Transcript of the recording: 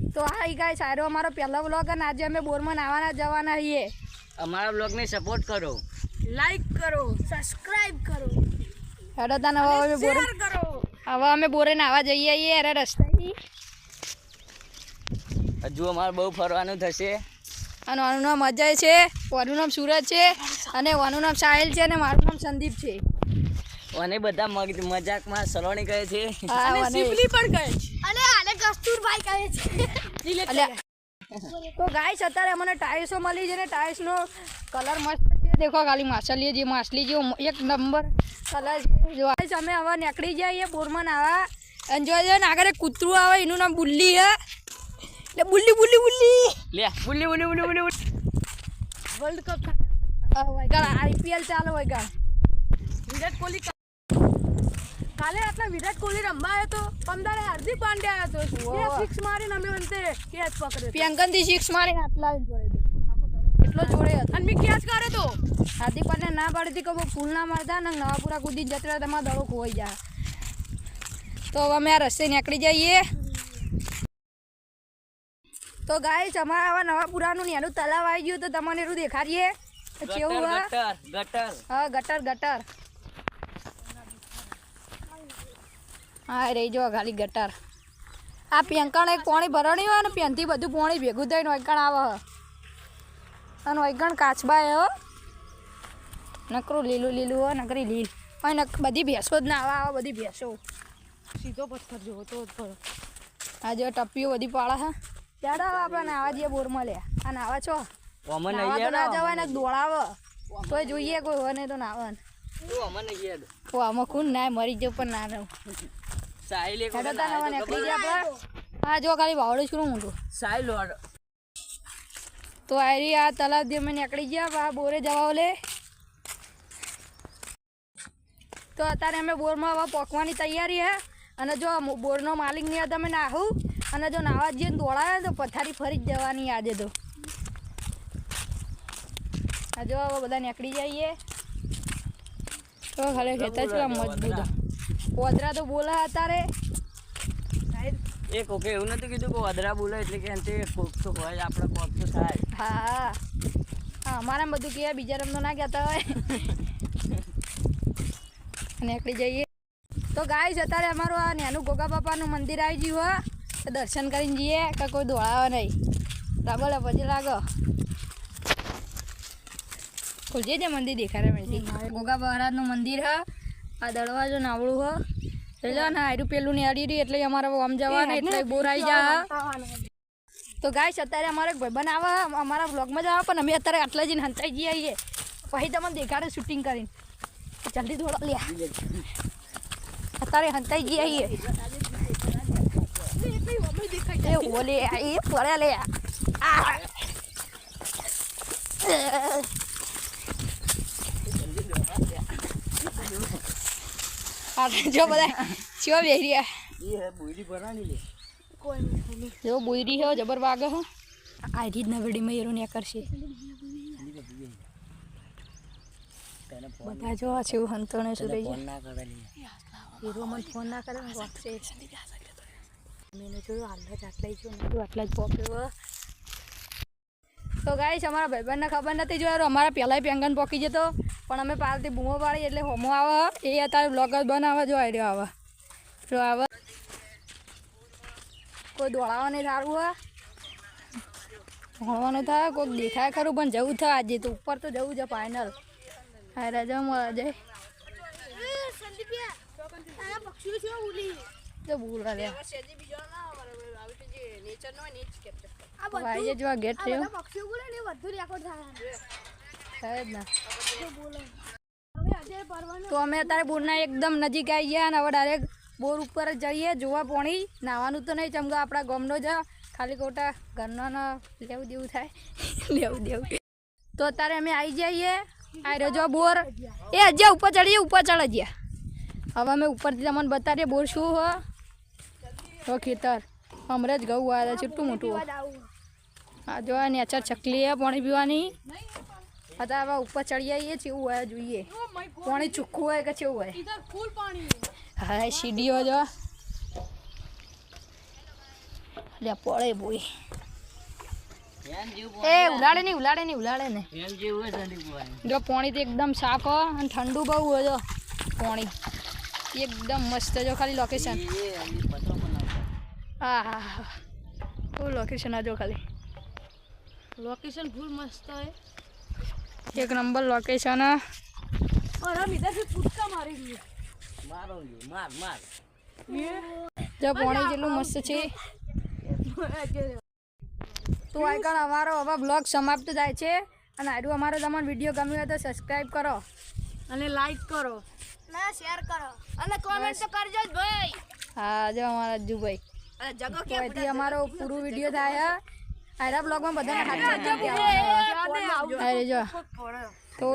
તો high guys આરો અમારો પહેલો વ્લોગ અને આજે અમે બોરમાં નાવાના જવાના છીએ। અમારા બ્લોગને સપોર્ટ કરો, લાઈક કરો, સબસ્ક્રાઇબ કરો, હેડો તા નવા અમે બોર શેર કરો। હવે અમે બોરે નાવા જઈએ છીએ અરે રસ્તાથી। હજુ અમારે બહુ ફરવાનું થશે અને આનું નામ અજય છે, ઓનું નામ સુરજ છે અને ઓનું નામ સાહિલ છે અને મારું નામ સંદીપ છે। અને બધા મજાકમાં સલોણી કહે છે હા અને અને સિપલી પણ કહે છે અને આને કસ્તુરભાઈ કહે છે। અલ્યા તો ગાઈસ અત્યારે અમને ટાઈલ્સો મળી છે ને ટાઈલ્સનો કલર મસ્ત છે। દેખો ખાલી માછલી જે માછલી જેવો એક નંબર કલર છે। જો ગાઈસ અમે હવે નીકળી જઈએ બોરમાં નાવા। એન્જોય છે ને આગળ એક કૂતરું આવે એનું નામ બુલ્લી છે, એટલે બુલ્લી બુલ્લી બુલ્લી લે બુલ્લી બુલ્લી બુલ્લી બુલ્લી વર્લ્ડ કપ વૈગાળ આઈપીએલ ચાલે વૈગાળ। વિરાટ કોહલી કાલે આપણે વિરાટ કોહલી રમવા આવ્યો તો, પંદરે હાર્દિક પાંડ્યા આવ્યો તો, વાહ। એ સિક્સ મારીને અમે અંતે કેચ પકડ્યો પ્રિયંકનથી સિક્સ મારીને આટલા જોડે એટલો જોડે હતો અને મેં કેચ કર્યો તો। હાર્દિક પંડ્યા ના પાડી હતી કે ફૂલ ના મારતા ને નવાપુરા કૂદી જતા તમારા દડો ખોવાઈ જાય। તો હવે અમે આ રસ્તે નીકળી જઈએ। તો ગાઈસ અમારા આવા નવાપુરાનું નેનું તલાવ આવી ગયું તો તમને એટલું દેખાડીએ કેવું હા ગટર ગટર હા ગટર ગટર હા રહી જો ખાલી ગટર। આ પેંકણ એક પાણી ભરણી હોય ને પેનથી બધું પાણી ભેગું થઈને ઓઈકણ આવે અને ઓઈકણ કાચબા હો નકરું લીલું લીલું હોય નકરી લીલ હોય બધી ભેંસો જ ના આવે બધી ભેંસો સીધો પથ્થર જેવો તો જ આ જો ટપ્પીઓ બધી પાળા હા ત્યારે આપણે નાવા જઈએ બોરમાં લે આ નાવા છો ઓમન નાવા તો નહીં ના જવાય ને દોડાવે તોય જોઈએ કોઈ હોય નહીં તો નાવા તું અમન નહીં ઓ આમાં ખૂન ના મરી જાવ પણ ના રહું સાહિલ એક હેડો તા નવા નીકળી ગયા આપણે। હા જો ખાલી વાવડું છું મોટું સાહિલ લોડ તો આરી આ તલાવ અમે નીકળી ગયા બોરે જવા લે। તો અત્યારે અમે બોરમાં હવે પોકવાની તૈયારી હે અને જો બોરનો માલિક નહીં હતો અમે નાહું અને જો નાવા જઈએ દોડાવે તો પથારી ફરી જ જવાની આજે તો। આ જો હવે બધા નીકળી જઈએ તો ખાલી ખેતર છે મજબૂત પોદરા તો બોલે અત્યારે એક ઓકે એવું નથી કીધું કે વધરા બોલે એટલે કે અંતે કોક તો હોય આપણે કોક તો થાય। હા હા અમારે બધું કહે બીજા રમતો ના કહેતા હોય નીકળી જઈએ। તો ગાઈસ અત્યારે અમારું આ નેનું ગોગા બાપાનું મંદિર આવી ગયું હોય તો દર્શન કરીને જઈએ કે કોઈ દોડાવે નહીં બોલે પછી લાગો ખુલજે જે મંદિર દેખાડે મેં ગોગા મહારાજનું મંદિર હ આ દરવાજો નાવડું હ એટલે ને આયરું પેલું ને અડી એટલે અમારે આમ જવાને એટલે બોર આવી જા। તો ગાઈસ અત્યારે અમારે ભાઈબંધ આવે અમારા બ્લોગમાં જ આવે પણ અમે અત્યારે આટલા જઈને હંતાઈ જઈએ આવીએ પછી તમને દેખાડે શૂટિંગ કરીને જલ્દી દોડો લે અત્યારે હંતાઈ જઈએ આવીએ એ ઓલે એ પડે લે જો બધા ચો બેરી એ બુરી ભરાણી લે જો બોયરી હે જબર વાગે હે આજી જ નવડીમાં એરો ને કરશે બધા જો છે હંતોને સુરેજ ફોન ના કરે લે એરો મને ફોન ના કરે ને વાગશે મેને જોયું આટલા જ આટલા જ જો આટલા જ પોક્યો। તો ગાઈસ અમારા ભાઈબંધને ખબર નથી જોયો અમારા પહેલાંય પેંગન પોકી જતો પણ અમે પાલથી બૂમો પાડી એટલે હોમો આવે એ અત્યારે બ્લોગ જ બનાવે જો આઈડિયો આવે જો આવે કોઈ દોડાવા નહીં સારું હોય ભણવાનું થાય કોઈક દેખાય ખરું પણ જવું થાય આજે તો ઉપર તો જવું છે ફાઇનલ હા રાજા મળે જાય તો બોલા લે ભાઈ જો ગેટ છે તો અમે અત્યારે બોરના એકદમ નજીક આવી ગયા અને હવે ડાયરેક્ટ બોર ઉપર જ જઈએ જોવા પાણી નાવાનું તો નહીં ચમકા આપણા ગામનો જ ખાલી ખોટા ઘરનો લેવું દેવું થાય લેવું દેવું તો અત્યારે અમે આવી જઈએ આ રજો બોર એ હજી ઉપર ચડીએ ઉપર ચડી ગયા હવે અમે ઉપરથી તમને બતાવીએ બોર શું હો તો ખેતર હમણાં જ ઘઉં આવે કેટલું મોટું હા જો નેચર ચકલી હે પાણી પીવાની અત્યારે હવે ઉપર ચડી આવીએ કેવું હોય જોઈએ પાણી ચોખ્ખું હોય કે કેવું હોય હા સીડીઓ જો લે પડે બોય એમ જેવું એ ઉલાડે નહીં એમ જેવું હોય ઠંડી પીવાની. જો પાણી તો એકદમ સાફ હો અને ઠંડુ બહુ હોય જો પાણી એકદમ મસ્ત જો ખાલી લોકેશન એ એમની પથરો પણ નાખતા. હા હા હા ફૂલ લોકેશન આ જો ખાલી લોકેશન ફૂલ મસ્ત હોય એક નંબર લોકેશન और हम इधर से कूदका मारेंगे મારો ગયો, માર જો પાણી જેટલું મસ્ત છે તો આઈકન અમારો હવે બ્લોગ સમાપ્ત થાય છે અને આડું અમારો તમને વિડીયો ગમ્યો હોય તો સબસ્ક્રાઈબ કરો અને લાઈક કરો ના શેર કરો અને કોમેન્ટ તો કરજો જ ભાઈ હા જો અમારા અજ્જુભાઈ અને જગો તો અહીંથી અમારો પૂરું વિડીયો થાય આયરા બ્લોગમાં બધાને હાથ જો તો